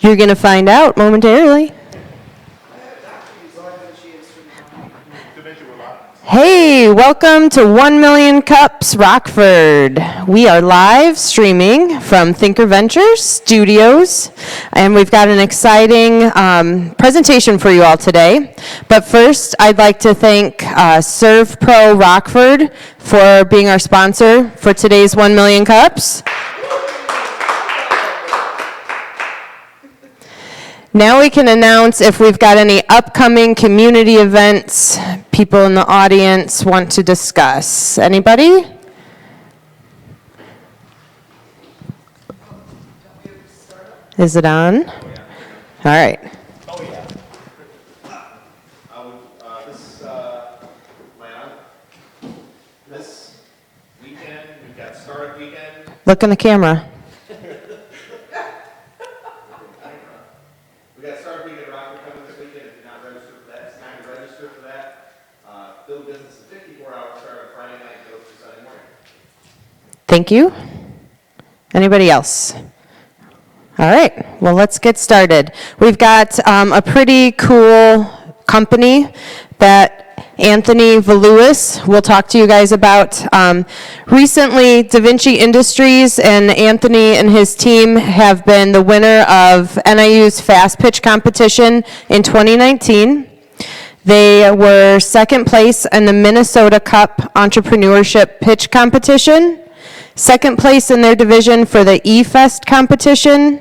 You're going to find out momentarily. Hey, welcome to 1 Million Cups Rockford. We are live streaming from Thinker Ventures Studios, and we've got an exciting presentation for you all today. But first, I'd like to thank ServPro Rockford for being our sponsor for today's 1 Million Cups. Now we can announce if we've got any upcoming community events people in the audience want to discuss. Anybody? Is it on? All right. Oh, yeah. This weekend, we've got Startup Weekend. Look in the camera. We got Startup Weekend at Rockford coming this weekend. If you're not registered for that, it's time to register for that. Build business in 54 hours, start on Friday night, go through Sunday morning. Thank you. Anybody else? All right, well, let's get started. We've got a pretty cool company that Anthony Valiulis will talk to you guys about. Recently, DaVinci Industries and Anthony and his team have been the winner of NIU's Fast Pitch competition in 2019. They were second place in the Minnesota Cup Entrepreneurship Pitch competition, second place in their division for the E-Fest competition.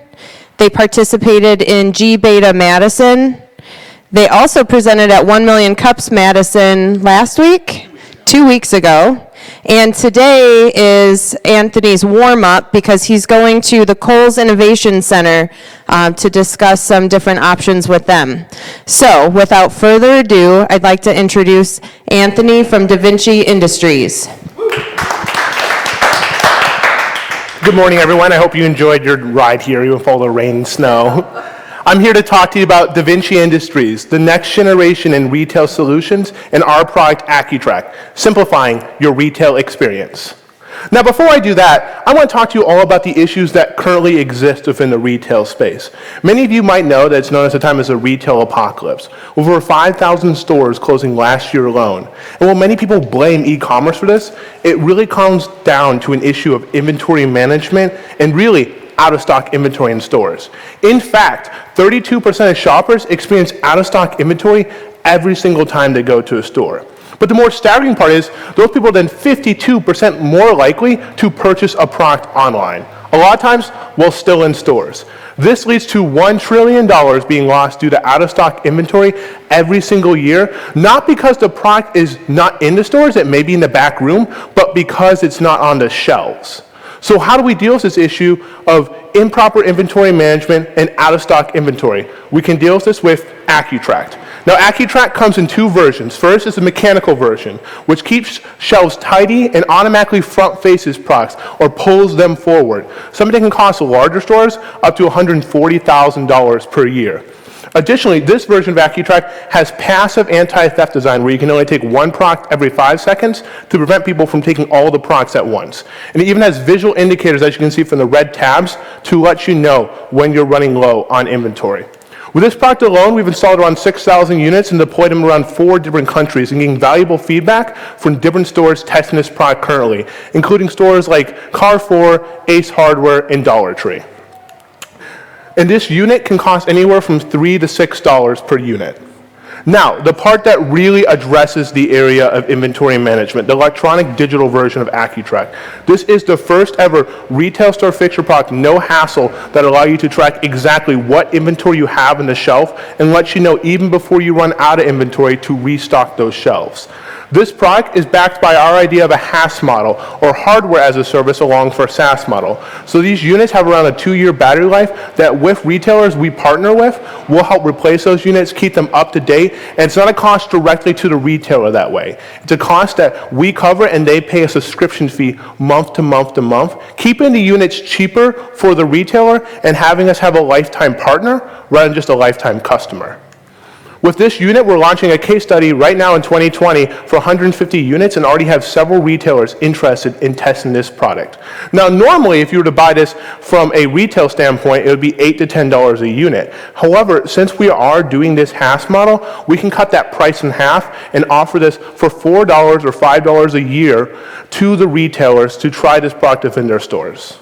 They participated in G-Beta Madison. They also presented at 1 Million Cups Madison last week, 2 weeks ago. And today is Anthony's warm-up because he's going to the Kohl's Innovation Center to discuss some different options with them. So without further ado, I'd like to introduce Anthony from DaVinci Industries. Good morning, everyone. I hope you enjoyed your ride here, even with all the rain and snow. I'm here to talk to you about DaVinci Industries, the next generation in retail solutions, and our product, AccuTrack, simplifying your retail experience. Now, before I do that, I want to talk to you all about the issues that currently exist within the retail space. Many of you might know that it's known at the time as a retail apocalypse, with over 5,000 stores closing last year alone. And while many people blame e-commerce for this, it really comes down to an issue of inventory management and really out-of-stock inventory in stores. In fact, 32% of shoppers experience out-of-stock inventory every single time they go to a store. But the more staggering part is, those people are then 52% more likely to purchase a product online, a lot of times while still in stores. This leads to $1 trillion being lost due to out-of-stock inventory every single year, not because the product is not in the stores, it may be in the back room, but because it's not on the shelves. So how do we deal with this issue of improper inventory management and out-of-stock inventory? We can deal with this with AccuTrack. Now, AccuTrack comes in two versions. First is the mechanical version, which keeps shelves tidy and automatically front faces products or pulls them forward. Something that can cost larger stores up to $140,000 per year. Additionally, this version of AccuTrack has passive anti-theft design where you can only take one product every 5 seconds to prevent people from taking all the products at once. And it even has visual indicators, as you can see from the red tabs, to let you know when you're running low on inventory. With this product alone, we've installed around 6,000 units and deployed them around 4 different countries and getting valuable feedback from different stores testing this product currently, including stores like Carrefour, Ace Hardware, and Dollar Tree. And this unit can cost anywhere from $3 to $6 per unit. Now, the part that really addresses the area of inventory management, the electronic digital version of AccuTrack. This is the first ever retail store fixture product, no hassle, that allow you to track exactly what inventory you have on the shelf and let you know even before you run out of inventory to restock those shelves. This product is backed by our idea of a HaaS model, or hardware as a service along for a SaaS model. So these units have around a 2-year battery life that with retailers we partner with, will help replace those units, keep them up to date, and it's not a cost directly to the retailer that way. It's a cost that we cover and they pay a subscription fee month to month to month, keeping the units cheaper for the retailer and having us have a lifetime partner rather than just a lifetime customer. With this unit, we're launching a case study right now in 2020 for 150 units and already have several retailers interested in testing this product. Now, normally, if you were to buy this from a retail standpoint, it would be $8 to $10 a unit. However, since we are doing this HaaS model, we can cut that price in half and offer this for $4 or $5 a year to the retailers to try this product within their stores.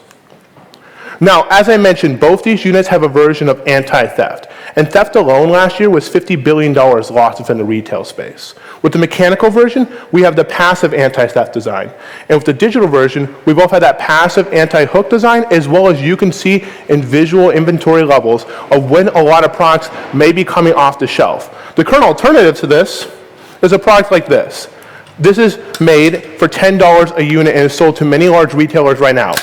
Now, as I mentioned, both these units have a version of anti-theft. And theft alone last year was $50 billion lost within the retail space. With the mechanical version, we have the passive anti-theft design. And with the digital version, we both have that passive anti-hook design, as well as you can see in visual inventory levels of when a lot of products may be coming off the shelf. The current alternative to this is a product like this. This is made for $10 a unit and is sold to many large retailers right now.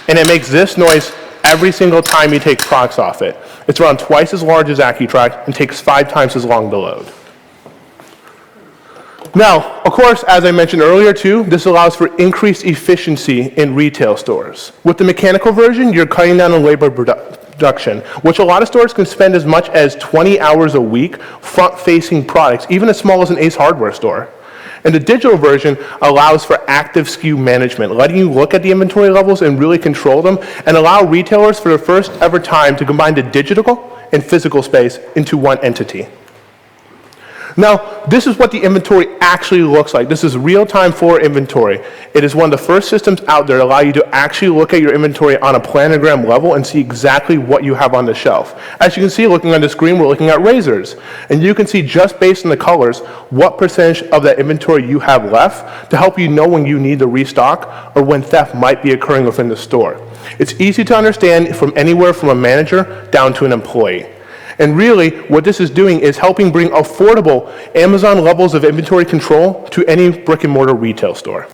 And it makes this noise every single time you take products off it. It's around twice as large as AccuTrack and takes 5 times as long to load. Now, of course, as I mentioned earlier too, this allows for increased efficiency in retail stores. With the mechanical version, you're cutting down on labor production, which a lot of stores can spend as much as 20 hours a week front-facing products, even as small as an Ace Hardware store. And the digital version allows for active SKU management, letting you look at the inventory levels and really control them, and allow retailers for the first ever time to combine the digital and physical space into one entity. Now, this is what the inventory actually looks like. This is real-time floor inventory. It is one of the first systems out there to allow you to actually look at your inventory on a planogram level and see exactly what you have on the shelf. As you can see, looking on the screen, we're looking at razors. And you can see just based on the colors, what percentage of that inventory you have left to help you know when you need to restock or when theft might be occurring within the store. It's easy to understand from anywhere from a manager down to an employee. And really, what this is doing is helping bring affordable Amazon levels of inventory control to any brick and mortar retail store.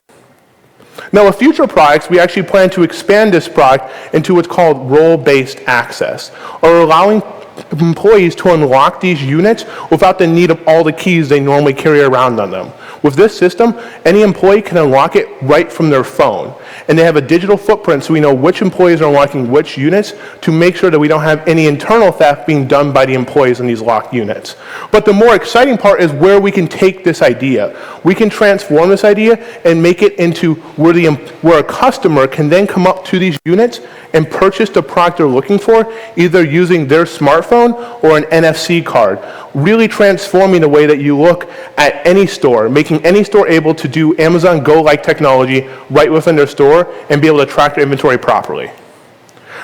Now, with future products, we actually plan to expand this product into what's called role-based access, or allowing employees to unlock these units without the need of all the keys they normally carry around on them. With this system, any employee can unlock it right from their phone. And they have a digital footprint so we know which employees are unlocking which units to make sure that we don't have any internal theft being done by the employees in these locked units. But the more exciting part is where we can take this idea. We can transform this idea and make it into where a customer can then come up to these units and purchase the product they're looking for, either using their smartphone or an NFC card, really transforming the way that you look at any store, making any store able to do Amazon Go-like technology right within their store and be able to track their inventory properly.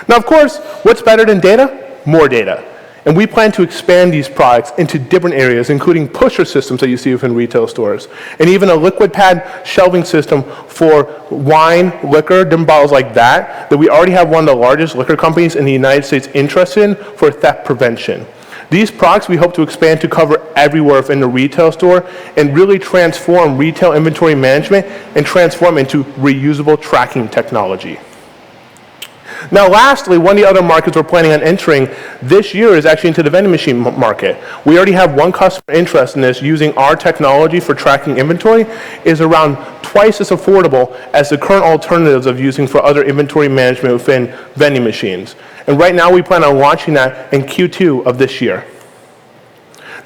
Now, of course, what's better than data? More data. And we plan to expand these products into different areas, including pusher systems that you see within retail stores, and even a liquid pad shelving system for wine, liquor, different bottles like that we already have one of the largest liquor companies in the United States interested in for theft prevention. These products we hope to expand to cover everywhere within the retail store and really transform retail inventory management and transform into reusable tracking technology. Now, lastly, one of the other markets we're planning on entering this year is actually into the vending machine market. We already have one customer interest in this using our technology for tracking inventory is around twice as affordable as the current alternatives of using for other inventory management within vending machines. And right now we plan on launching that in Q2 of this year.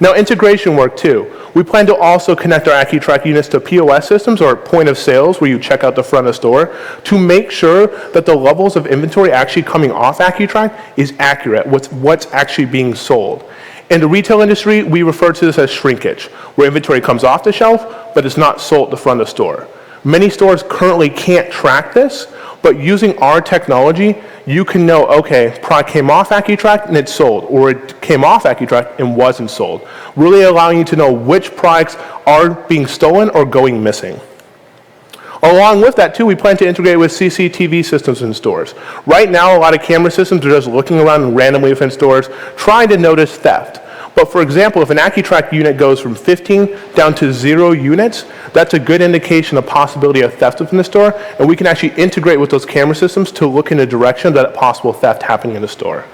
Now, integration work too. We plan to also connect our AccuTrack units to POS systems or point of sales where you check out the front of the store to make sure that the levels of inventory actually coming off AccuTrack is accurate, what's actually being sold. In the retail industry, we refer to this as shrinkage, where inventory comes off the shelf, but it's not sold at the front of the store. Many stores currently can't track this, but using our technology, you can know, okay, product came off AccuTrack and it's sold, or it came off AccuTrack and wasn't sold, really allowing you to know which products are being stolen or going missing. Along with that, too, we plan to integrate with CCTV systems in stores. Right now, a lot of camera systems are just looking around randomly within stores, trying to notice theft. But for example, if an AccuTrack unit goes from 15 down to 0 units, that's a good indication of possibility of theft within the store, and we can actually integrate with those camera systems to look in the direction of that possible theft happening in the store.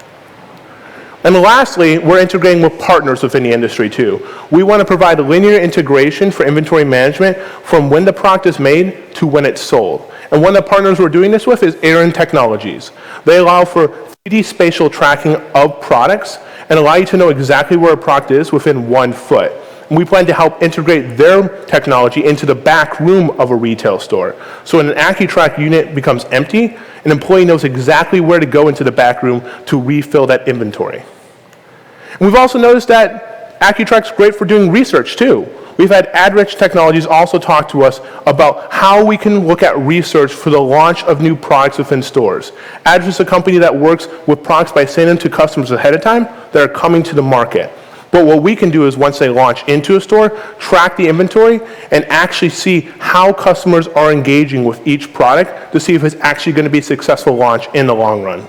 And lastly, we're integrating with partners within the industry too. We want to provide linear integration for inventory management from when the product is made to when it's sold. And one of the partners we're doing this with is Aaron Technologies. They allow for 3D spatial tracking of products, and allow you to know exactly where a product is within 1 foot. And we plan to help integrate their technology into the back room of a retail store. So when an AccuTrack unit becomes empty, an employee knows exactly where to go into the back room to refill that inventory. And we've also noticed that AccuTrack's great for doing research too. We've had AdRich Technologies also talk to us about how we can look at research for the launch of new products within stores. AdRich is a company that works with products by sending them to customers ahead of time that are coming to the market. But what we can do is once they launch into a store, track the inventory and actually see how customers are engaging with each product to see if it's actually going to be a successful launch in the long run.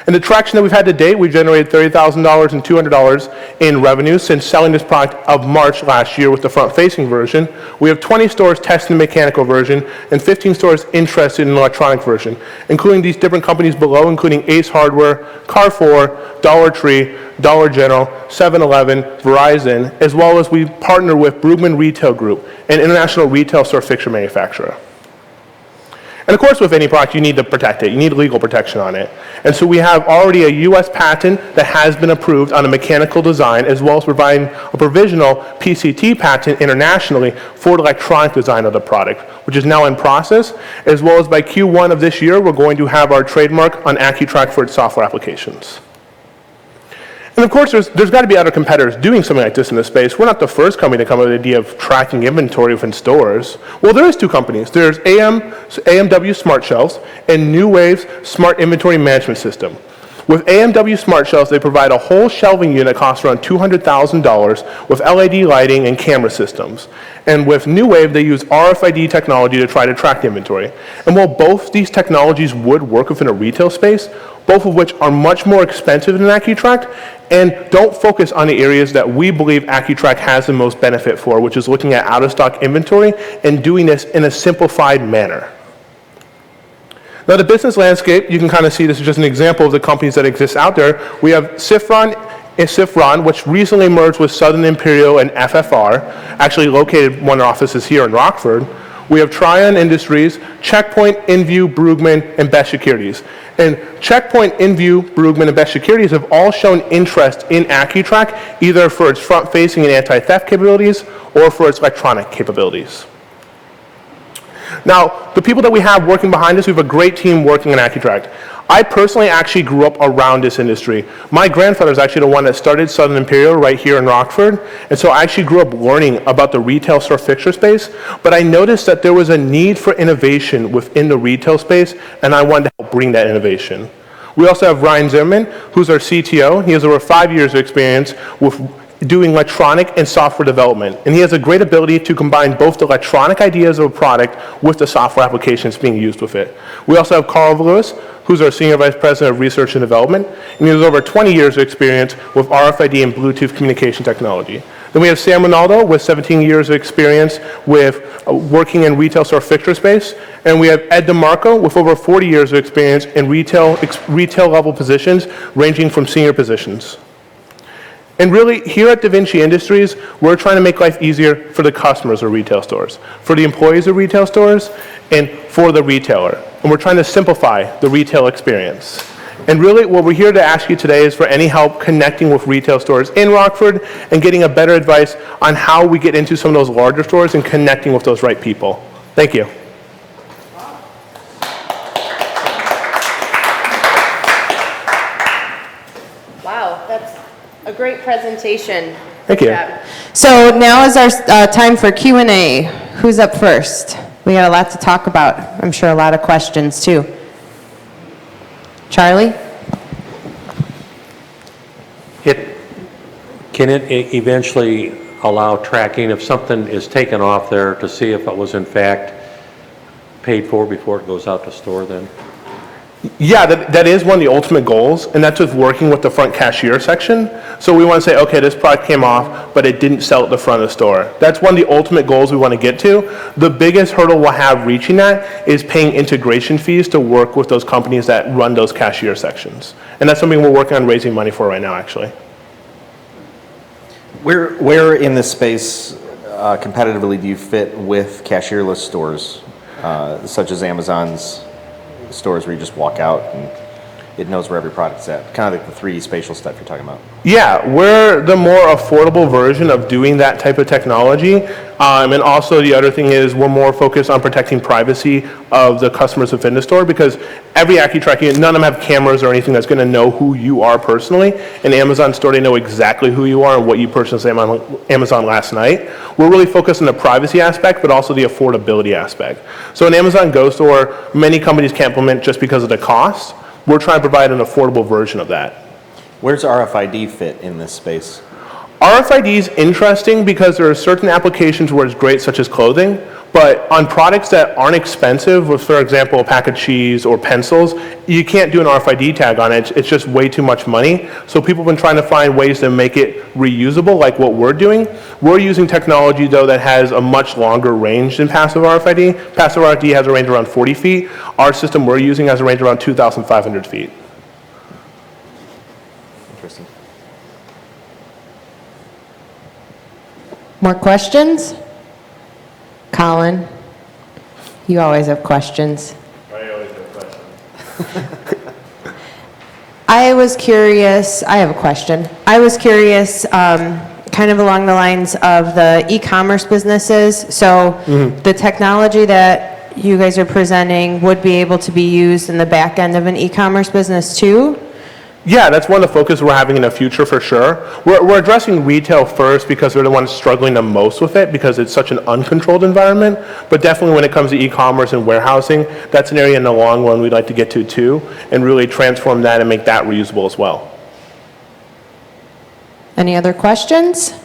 And the traction that we've had to date, we've generated $30,000 and $200 in revenue since selling this product of March last year with the front-facing version. We have 20 stores testing the mechanical version and 15 stores interested in the electronic version, including these different companies below, including Ace Hardware, Carrefour, Dollar Tree, Dollar General, 7-Eleven, Verizon, as well as we partner with Brugman Retail Group, an international retail store fixture manufacturer. And of course, with any product, you need to protect it. You need legal protection on it. And so we have already a US patent that has been approved on a mechanical design, as well as providing a provisional PCT patent internationally for the electronic design of the product, which is now in process, as well as by Q1 of this year, we're going to have our trademark on AccuTrack for its software applications. And of course, there's got to be other competitors doing something like this in this space. We're not the first company to come up with the idea of tracking inventory within stores. Well, there is 2 companies. There's AMW Smart Shelves and New Wave's Smart Inventory Management System. With AMW Smart Shelves, they provide a whole shelving unit that costs around $200,000 with LED lighting and camera systems. And with New Wave, they use RFID technology to try to track the inventory. And while both these technologies would work within a retail space, both of which are much more expensive than AccuTrack and don't focus on the areas that we believe AccuTrack has the most benefit for, which is looking at out-of-stock inventory and doing this in a simplified manner. Now, the business landscape, you can kind of see this is just an example of the companies that exist out there. We have Sifron, which recently merged with Southern Imperial and FFR, actually located one of their offices here in Rockford. We have Tryon Industries, Checkpoint, InView, Brugman, and Best Securities. And Checkpoint, InView, Brugman, and Best Securities have all shown interest in AccuTrack, either for its front-facing and anti-theft capabilities or for its electronic capabilities. Now, the people that we have working behind us, we have a great team working on AccuTrack. I personally actually grew up around this industry. My grandfather is actually the one that started Southern Imperial right here in Rockford, and so I actually grew up learning about the retail store fixture space, but I noticed that there was a need for innovation within the retail space, and I wanted to help bring that innovation. We also have Ryan Zimmerman, who's our CTO. He has over 5 years of experience with doing electronic and software development. And he has a great ability to combine both the electronic ideas of a product with the software applications being used with it. We also have Carl Valiulis, who's our Senior Vice President of Research and Development, and he has over 20 years of experience with RFID and Bluetooth communication technology. Then we have Sam Ronaldo with 17 years of experience with working in retail store fixture space. And we have Ed DeMarco with over 40 years of experience in retail level positions, ranging from senior positions. And really, here at DaVinci Industries, we're trying to make life easier for the customers of retail stores, for the employees of retail stores, and for the retailer. And we're trying to simplify the retail experience. And really, what we're here to ask you today is for any help connecting with retail stores in Rockford and getting a better advice on how we get into some of those larger stores and connecting with those right people. Thank you. Wow, that's a great presentation. Thank you. So now is our time for Q&A. Who's up first? We got a lot to talk about. I'm sure a lot of questions too. Charlie? Can it eventually allow tracking if something is taken off there to see if it was in fact paid for before it goes out to store then? Yeah, that is one of the ultimate goals, and that's with working with the front cashier section. So we want to say, okay, this product came off, but it didn't sell at the front of the store. That's one of the ultimate goals we want to get to. The biggest hurdle we'll have reaching that is paying integration fees to work with those companies that run those cashier sections. And that's something we're working on raising money for right now, actually. Where in this space competitively do you fit with cashierless stores, such as Amazon's stores where you just walk out and it knows where every product's at? Kind of like the 3D spatial stuff you're talking about. Yeah, we're the more affordable version of doing that type of technology. And also the other thing is we're more focused on protecting privacy of the customers within the store, because every AccuTrack unit, none of them have cameras or anything that's going to know who you are personally. In Amazon store, they know exactly who you are and what you purchased on Amazon last night. We're really focused on the privacy aspect, but also the affordability aspect. So in Amazon Go store, many companies can't implement just because of the cost. We're trying to provide an affordable version of that. Where's RFID fit in this space? RFID is interesting because there are certain applications where it's great, such as clothing, but on products that aren't expensive, with, for example, a pack of cheese or pencils, you can't do an RFID tag on it. It's just way too much money. So people have been trying to find ways to make it reusable, like what we're doing. We're using technology, though, that has a much longer range than passive RFID. Passive RFID has a range around 40 feet. Our system we're using has a range around 2,500 feet. Interesting. More questions? Colin, you always have questions. I always have questions. I was curious, I have a question. I was curious, kind of along the lines of the e-commerce businesses. So the technology that you guys are presenting would be able to be used in the back end of an e-commerce business too? Yeah, that's one of the focus we're having in the future for sure. We're addressing retail first because they're the ones struggling the most with it because it's such an uncontrolled environment. But definitely when it comes to e-commerce and warehousing, that's an area in the long run we'd like to get to too, and really transform that and make that reusable as well. Any other questions?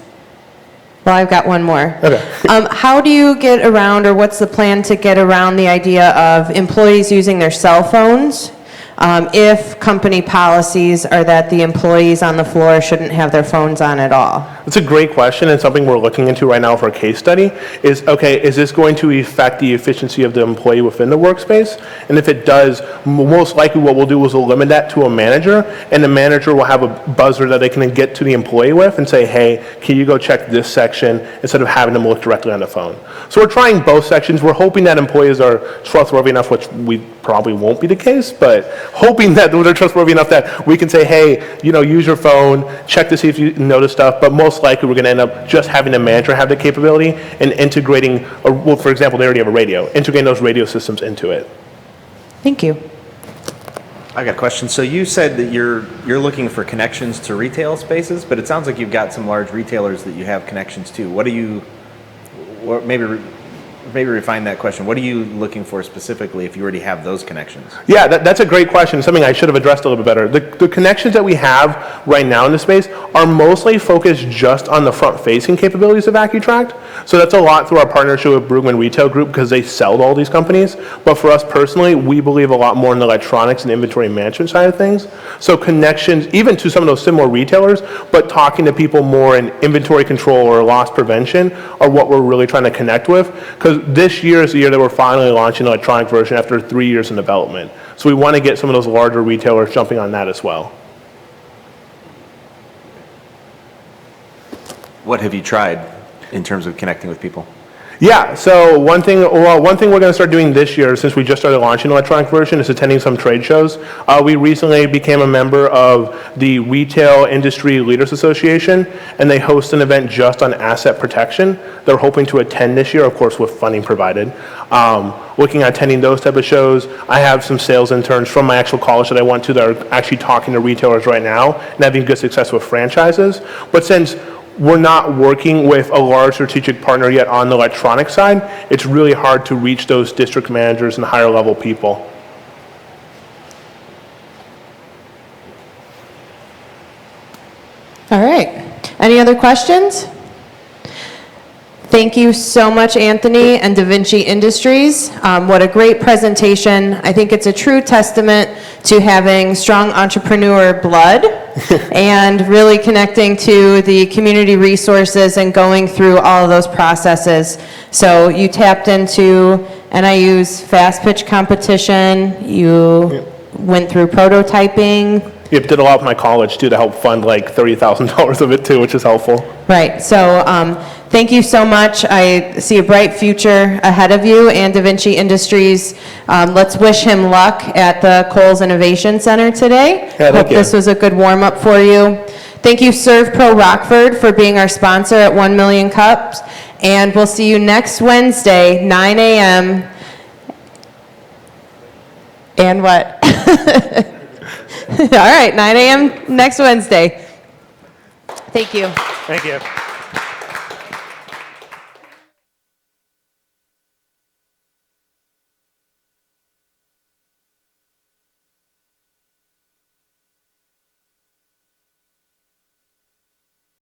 Well, I've got one more. Okay. How do you get around, or what's the plan to get around the idea of employees using their cell phones if company policies are that the employees on the floor shouldn't have their phones on at all? That's a great question, and something we're looking into right now for a case study is, okay, is this going to affect the efficiency of the employee within the workspace? And if it does, most likely what we'll do is we'll limit that to a manager, and the manager will have a buzzer that they can get to the employee with and say, hey, can you go check this section, instead of having them look directly on the phone. So we're trying both sections. We're hoping that employees are trustworthy enough, which we probably won't be the case, but hoping that they're trustworthy enough that we can say, hey, use your phone, check to see if you notice stuff, but most likely we're going to end up just having the manager have the capability and integrating, well, for example, they already have a radio, integrating those radio systems into it. Thank you. I got a question. So you said that you're looking for connections to retail spaces, but it sounds like you've got some large retailers that you have connections to. Maybe refine that question. What are you looking for specifically if you already have those connections? Yeah, that's a great question, something I should have addressed a little bit better. The connections that we have right now in the space are mostly focused just on the front-facing capabilities of AccuTrack. So that's a lot through our partnership with Brugman Retail Group because they sell to all these companies. But for us personally, we believe a lot more in the electronics and inventory management side of things. So connections, even to some of those similar retailers, but talking to people more in inventory control or loss prevention are what we're really trying to connect with. Because this year is the year that we're finally launching an electronic version after 3 years in development. So we want to get some of those larger retailers jumping on that as well. What have you tried in terms of connecting with people? Yeah, so one thing we're going to start doing this year, since we just started launching an electronic version, is attending some trade shows. We recently became a member of the Retail Industry Leaders Association, and they host an event just on asset protection. They're hoping to attend this year, of course, with funding provided. Looking at attending those type of shows, I have some sales interns from my actual college that I went to that are actually talking to retailers right now and having good success with franchises. But since we're not working with a large strategic partner yet on the electronic side, it's really hard to reach those district managers and higher level people. All right. Any other questions? Thank you so much, Anthony and DaVinci Industries. What a great presentation. I think it's a true testament to having strong entrepreneur blood and really connecting to the community resources and going through all of those processes. So you tapped into NIU's fast pitch competition. You went through prototyping. Yep, did a lot with my college too to help fund like $30,000 of it too, which is helpful. Right. So Thank you so much. I see a bright future ahead of you and DaVinci Industries. Let's wish him luck at the Kohl's Innovation Center today. Yeah, thank Hope you. this was a good warm-up for you. Thank you, Serve Pro Rockford, for being our sponsor at 1 Million Cups. And we'll see you next Wednesday, 9 a.m. And what? All right, 9 a.m. next Wednesday. Thank you. Thank you.